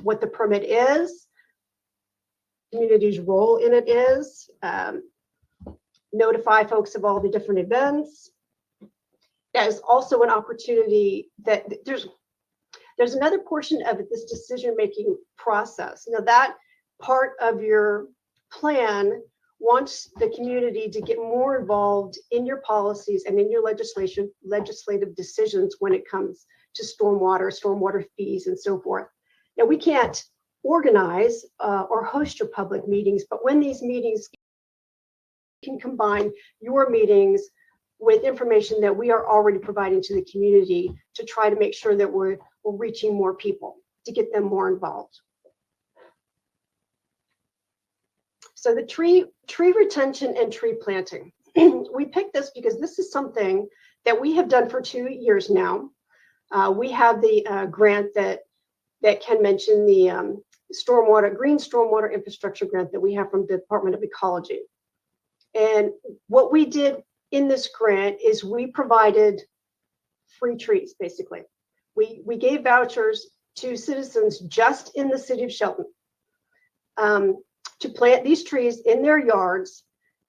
what the permit is, community's role in it is, notify folks of all the different events. That is also an opportunity that there's another portion of it, this decision-making process. Now that part of your plan wants the community to get more involved in your policies and in your legislative decisions when it comes to stormwater fees, and so forth. Now we can't organize or host your public meetings, but when these meetings can combine your meetings with information that we are already providing to the community to try to make sure that we're reaching more people, to get them more involved. So the tree retention and tree planting. We picked this because this is something that we have done for 2 years now. We have the grant that that Ken mentioned, the green stormwater infrastructure grant that we have from the Department of Ecology. And what we did in this grant is we provided free trees, basically. We gave vouchers to citizens just in the city of Shelton to plant these trees in their yards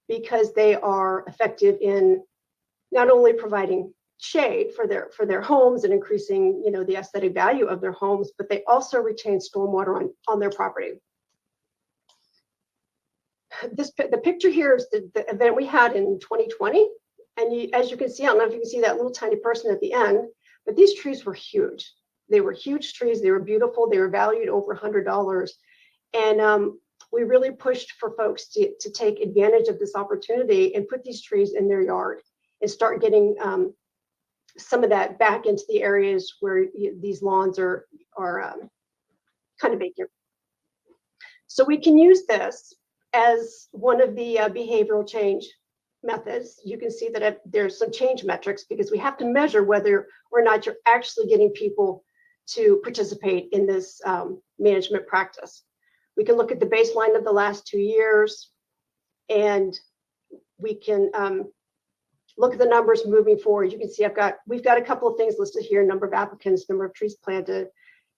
because they are effective in not only providing shade for their homes and increasing, the aesthetic value of their homes, but they also retain stormwater on their property. The picture here is the event we had in 2020. And as you can see, I don't know if you can see that little tiny person at the end, but these trees were huge. They were huge trees. They were beautiful. They were valued over $100. And we really pushed for folks to take advantage of this opportunity and put these trees in their yard and start getting some of that back into the areas where these lawns are kind of vacant. So we can use this as one of the behavioral change methods. You can see that there's some change metrics because we have to measure whether or not you're actually getting people to participate in this management practice. We can look at the baseline of the last 2 years, and we can look at the numbers moving forward. You can see we've got a couple of things listed here: number of applicants, number of trees planted,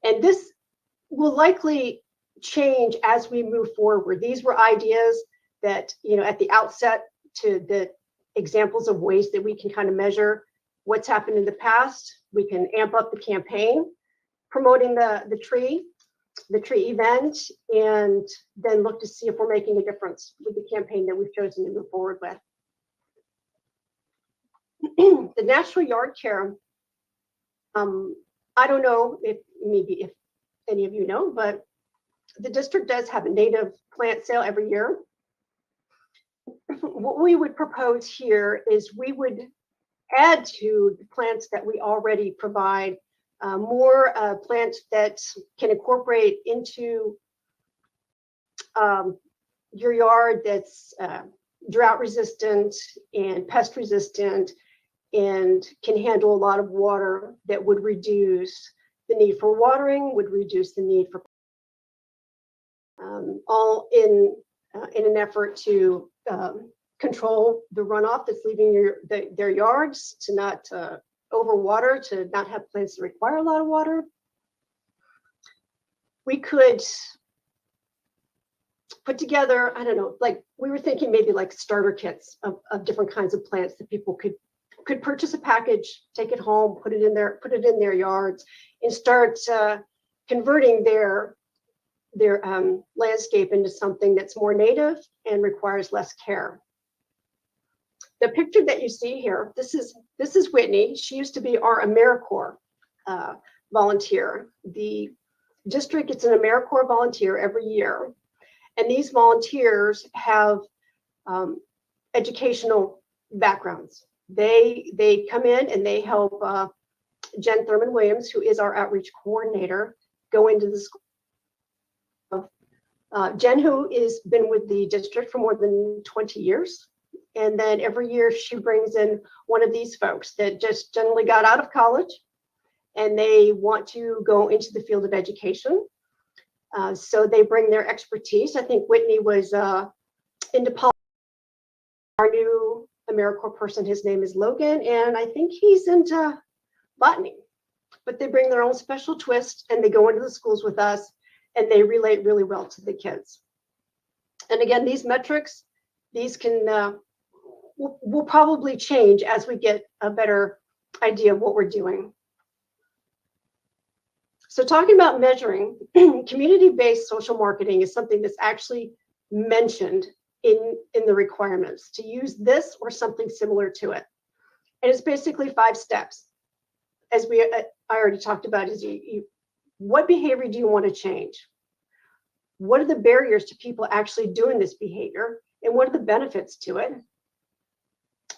and this will likely change as we move forward. These were ideas that, at the outset, to the examples of ways that we can kind of measure what's happened in the past. We can amp up the campaign promoting the tree event, and then look to see if we're making a difference with the campaign that we've chosen to move forward with. The natural yard care, I don't know if any of you know, but the district does have a native plant sale every year. What we would propose here is we would add to the plants that we already provide more plants that can incorporate into your yard that's drought resistant and pest resistant and can handle a lot of water, that would reduce the need for watering, would reduce the need for all in an effort to control the runoff that's leaving their yards, to not overwater, to not have plants that require a lot of water. We could put together, I don't know, like we were thinking maybe like starter kits of different kinds of plants that people could purchase a package, take it home, put it in their yards, and start converting their landscape into something that's more native and requires less care. The picture that you see here, this is Whitney. She used to be our AmeriCorps volunteer. The district gets an AmeriCorps volunteer every year, and these volunteers have educational backgrounds. They come in and they help Jen Thurman Williams, who is our outreach coordinator, go into the school. Jen, who has been with the district for more than 20 years. And then every year she brings in one of these folks that just generally got out of college and they want to go into the field of education. So they bring their expertise. I think Whitney was into politics. Our new AmeriCorps person, his name is Logan, and I think he's into botany. But they bring their own special twist and they go into the schools with us and they relate really well to the kids. And again, these metrics, these can will probably change as we get a better idea of what we're doing. So talking about measuring, community-based social marketing is something that's actually mentioned in the requirements, to use this or something similar to it. And it's basically 5 steps. As I already talked about, is what behavior do you want to change? What are the barriers to people actually doing this behavior? And what are the benefits to it?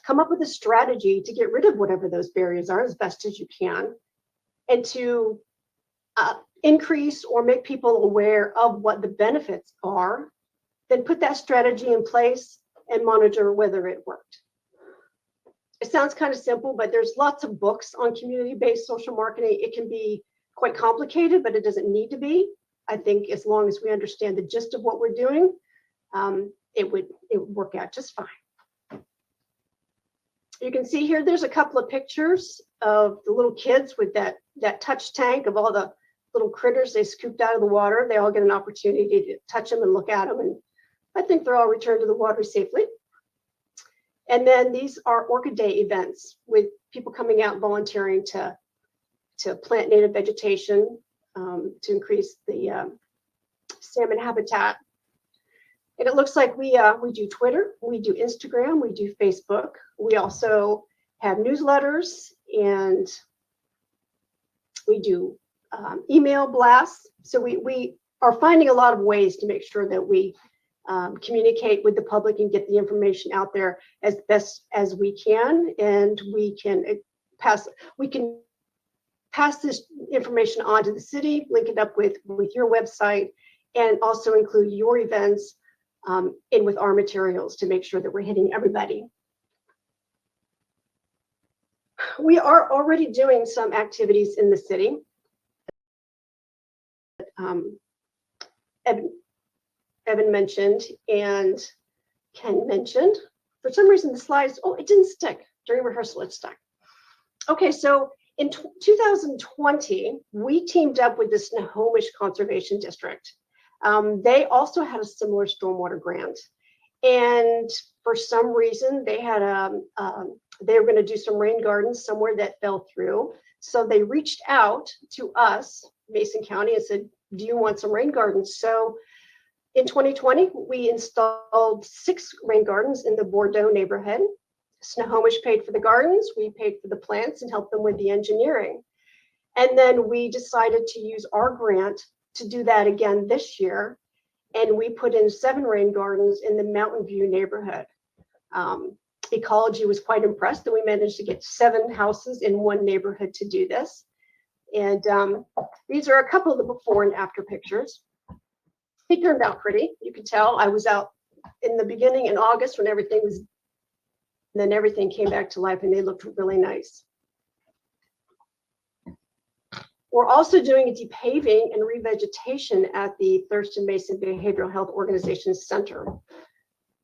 Come up with a strategy to get rid of whatever those barriers are as best as you can, and to increase or make people aware of what the benefits are. Then put that strategy in place and monitor whether it worked. It sounds kind of simple, but there's lots of books on community-based social marketing. It can be quite complicated, but it doesn't need to be. I think as long as we understand the gist of what we're doing, it would work out just fine. You can see here, there's a couple of pictures of the little kids with that touch tank of all the little critters they scooped out of the water. They all get an opportunity to touch them and look at them. And I think they're all returned to the water safely. And then these are Orchid Day events with people coming out and volunteering to plant native vegetation to increase the salmon habitat. And it looks like we do Twitter, we do Instagram, we do Facebook. We also have newsletters and we do email blasts. So we are finding a lot of ways to make sure that we communicate with the public and get the information out there as best as we can. And we can pass this information on to the city, link it up with your website, and also include your events in with our materials to make sure that we're hitting everybody. We are already doing some activities in the city. Evan mentioned and Ken mentioned. For some reason, the slides, it didn't stick. During rehearsal, it stuck. Okay, so in 2020, we teamed up with the Snohomish Conservation District. They also had a similar stormwater grant. And for some reason, they had they were going to do some rain gardens somewhere that fell through. So they reached out to us, Mason County, and said, do you want some rain gardens? So in 2020, we installed 6 rain gardens in the Bordeaux neighborhood. Snohomish paid for the gardens, we paid for the plants and helped them with the engineering. And then we decided to use our grant to do that again this year. And we put in 7 rain gardens in the Mountain View neighborhood. Ecology was quite impressed that we managed to get 7 houses in one neighborhood to do this. And these are a couple of the before and after pictures. They turned out pretty. You can tell I was out in the beginning in August when everything was, and then everything came back to life and they looked really nice. We're also doing a depaving and revegetation at the Thurston Mason Behavioral Health Organization Center.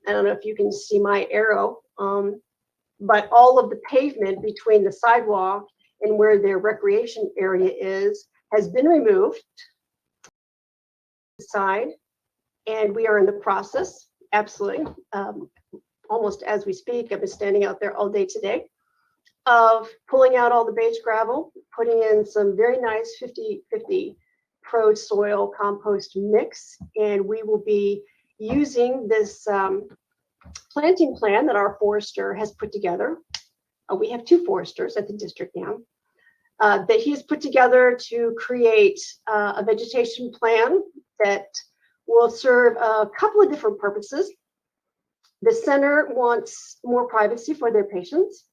I don't know if you can see my arrow, but all of the pavement between the sidewalk and where their recreation area is has been removed side, and we are in the process, absolutely, almost as we speak. I've been standing out there all day today, of pulling out all the beige gravel, putting in some very nice 50-50 pro soil compost mix, and we will be using this planting plan that our forester has put together. We have 2 foresters at the district now. That he's put together to create a vegetation plan that will serve a couple of different purposes. The center wants more privacy for their patients.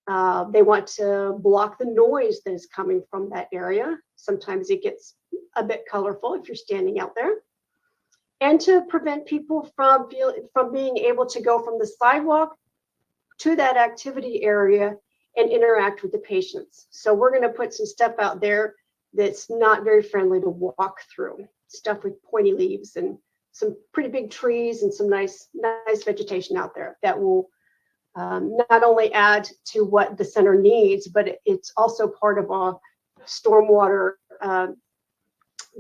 They want to block the noise that is coming from that area. Sometimes it gets a bit colorful if you're standing out there. And to prevent people from being able to go from the sidewalk to that activity area and interact with the patients. So we're going to put some stuff out there that's not very friendly to walk through. Stuff with pointy leaves and some pretty big trees and some nice vegetation out there that will not only add to what the center needs, but it's also part of a stormwater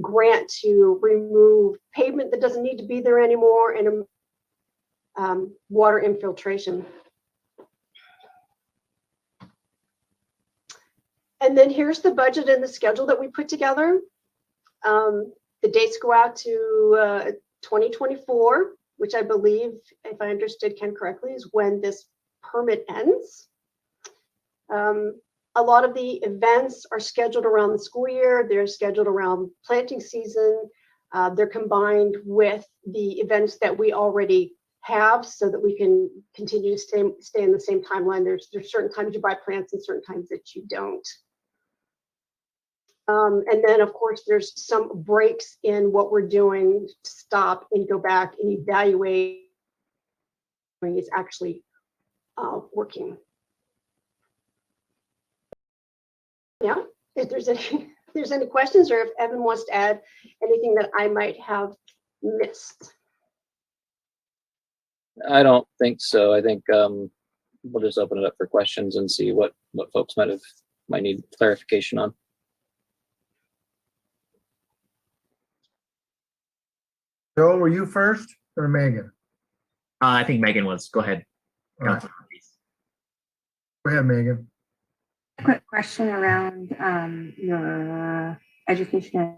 grant to remove pavement that doesn't need to be there anymore and water infiltration. And then here's the budget and the schedule that we put together. The dates go out to 2024, which I believe, if I understood Ken correctly, is when this permit ends. A lot of the events are scheduled around the school year. They're scheduled around planting season. They're combined with the events that we already have so that we can continue to stay in the same timeline. There's certain times you buy plants and certain times that you don't. And then, of course, there's some breaks in what we're doing to stop and go back and evaluate when it's actually working. Yeah, if there's any if there's any questions or if Evan wants to add anything that I might have missed. I don't think so. I think we'll just open it up for questions and see what folks might need clarification on. Joe, were you first or Megan? I think Megan was. Go ahead. All right. Go ahead, Megan. Quick question around your education.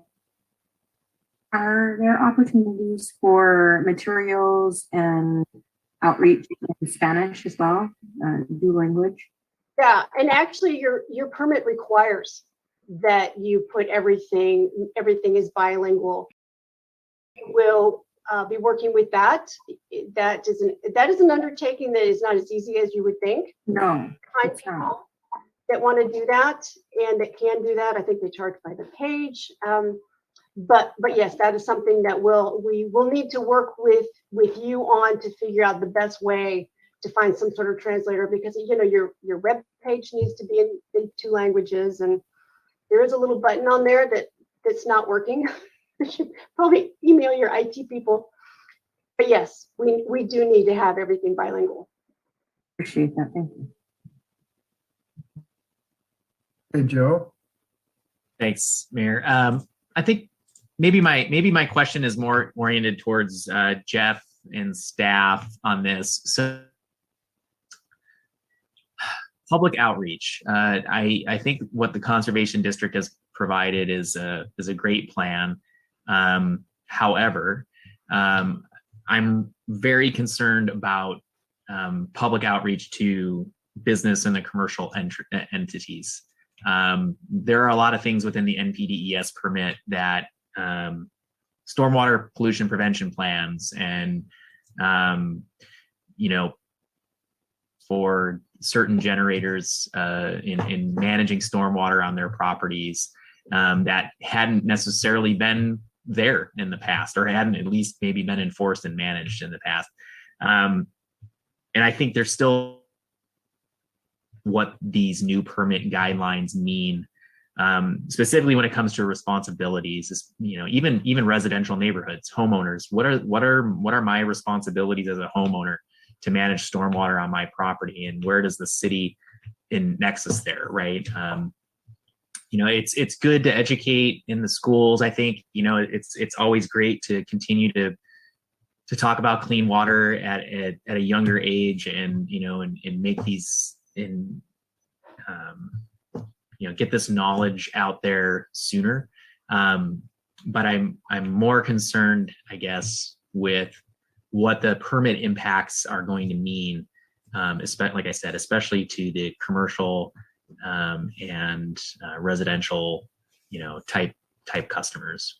Are there opportunities for materials and outreach in Spanish as well, dual language? Yeah, and actually your permit requires that you put everything is bilingual. We'll be working with that. That is an undertaking that is not as easy as you would think. No, Find people that want to do that and that can do that. I think they charge by the page. But yes, that is something that we will need to work with you on to figure out the best way to find some sort of translator, because your web page needs to be in 2 languages, and there is a little button on there that's not working. You should probably email your IT people. But yes, we do need to have everything bilingual. Appreciate that. Thank you. Hey, Joe. Thanks, Mayor. I think maybe my question is more oriented towards Jeff and staff on this. So, public outreach. I think what the Conservation District has provided is a great plan. However, I'm very concerned about public outreach to business and the commercial entities. There are a lot of things within the NPDES permit that stormwater pollution prevention plans and, for certain generators in managing stormwater on their properties that hadn't necessarily been there in the past, or hadn't at least maybe been enforced and managed in the past. And I think there's still what these new permit guidelines mean, specifically when it comes to responsibilities. Is, even residential neighborhoods, homeowners. What are my responsibilities as a homeowner to manage stormwater on my property, and where does the city in nexus there, right? It's good to educate in the schools. I think it's always great to continue to talk about clean water at a younger age, and and make these get this knowledge out there sooner. But I'm more concerned, I guess, with what the permit impacts are going to mean, like I said, especially to the commercial and residential, type customers.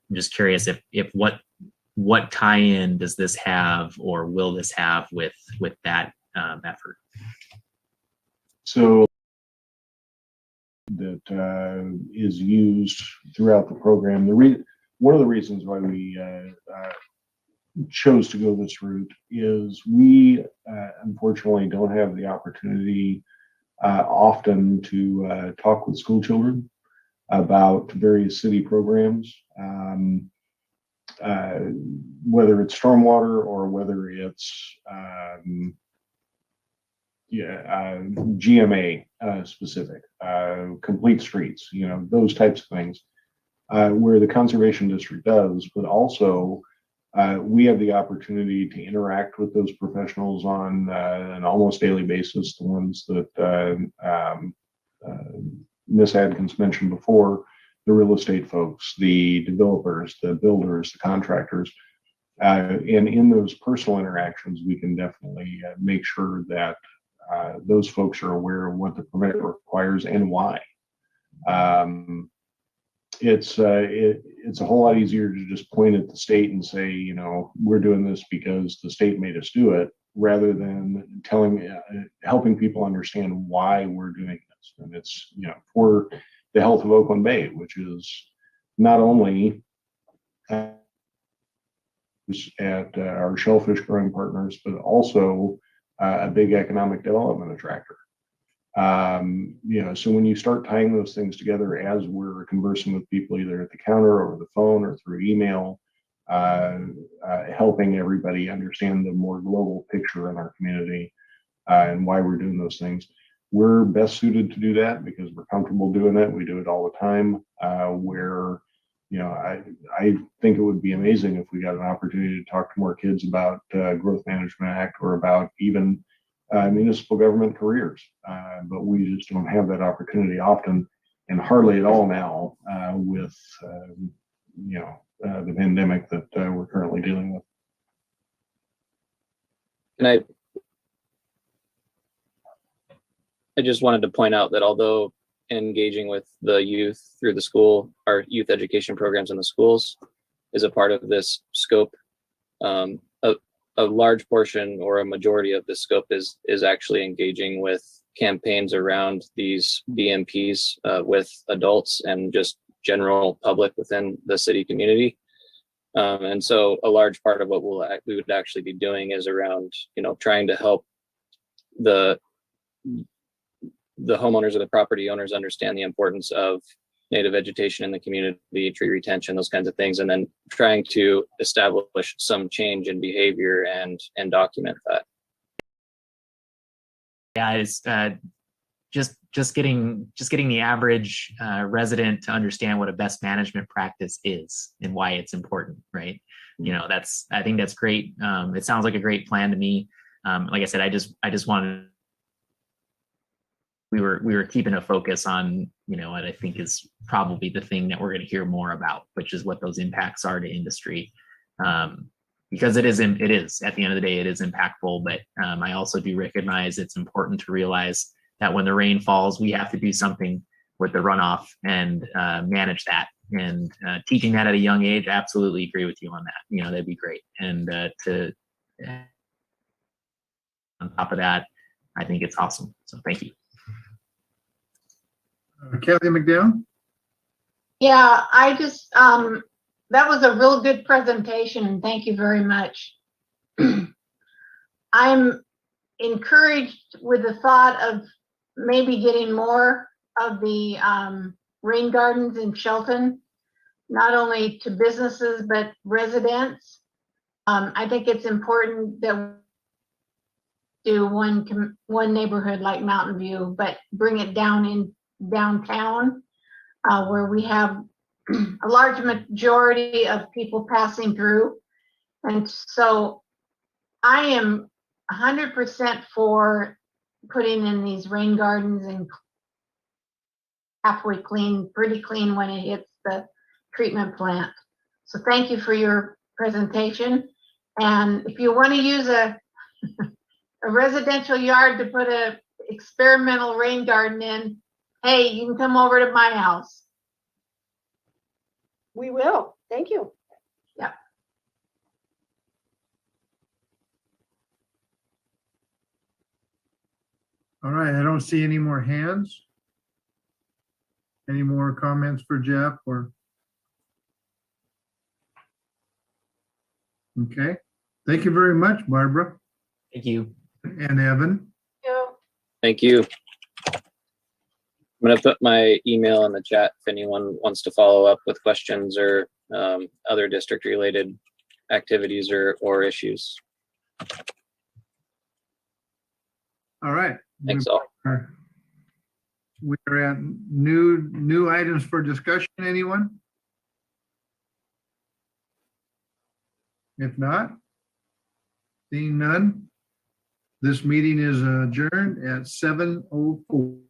I'm just curious if what tie-in does this have, or will this have with that effort? So that is used throughout the program. One of the reasons why we chose to go this route is we unfortunately don't have the opportunity often to talk with school children about various city programs, whether it's stormwater or whether it's GMA specific, complete streets, those types of things, where the Conservation District does, but also we have the opportunity to interact with those professionals on an almost daily basis, the ones that Ms. Adkins mentioned before, the real estate folks, the developers, the builders, the contractors. And in those personal interactions, we can definitely make sure that those folks are aware of what the permit requires and why. It's a whole lot easier to just point at the state and say, we're doing this because the state made us do it, rather than helping people understand why we're doing this. And it's, for the health of Oakland Bay, which is not only at our shellfish growing partners, but also a big economic development attractor. So when you start tying those things together as we're conversing with people either at the counter or the phone or through email, helping everybody understand the more global picture in our community and why we're doing those things. We're best suited to do that because we're comfortable doing it. We do it all the time. I think it would be amazing if we got an opportunity to talk to more kids about Growth Management Act or about even municipal government careers. But we just don't have that opportunity often and hardly at all now with the pandemic that we're currently dealing with. And I just wanted to point out that although engaging with the youth through the school, our youth education programs in the schools is a part of this scope, a large portion or a majority of this scope is actually engaging with campaigns around these BMPs with adults and just general public within the city community. And so a large part of what we would actually be doing is around, trying to help the homeowners or the property owners understand the importance of native vegetation in the community, tree retention, those kinds of things, and then trying to establish some change in behavior and document that. Yeah, it's just getting the average resident to understand what a best management practice is and why it's important, right? I think that's great. It sounds like a great plan to me. Like I said, I just wanted. We were keeping a focus on, what I think is probably the thing that we're going to hear more about, which is what those impacts are to industry. Because it is at the end of the day, it is impactful, but I also do recognize it's important to realize that when the rain falls, we have to do something with the runoff and manage that. And teaching that at a young age, I absolutely agree with you on that. That'd be great. And on top of that, I think it's awesome. So thank you. Kathy McDowell? Yeah, I just, that was a real good presentation, and thank you very much. I'm encouraged with the thought of maybe getting more of the rain gardens in Shelton, not only to businesses, but residents. I think it's important that we do one neighborhood like Mountain View, but bring it down in downtown where we have a large majority of people passing through. And so I am 100% for putting in these rain gardens and halfway clean, pretty clean when it hits the treatment plant. So thank you for your presentation. And if you want to use a residential yard to put a experimental rain garden in, hey, you can come over to my house. We will. Thank you. Yeah. All right, I don't see any more hands. Any more comments for Jeff or? Okay, thank you very much, Barbara. Thank you. And Evan. Thank you. I'm going to put my email in the chat if anyone wants to follow up with questions or other district related activities or issues. All right. Thanks all. We're at new items for discussion, anyone? If not, seeing none, this meeting is adjourned at 7:04.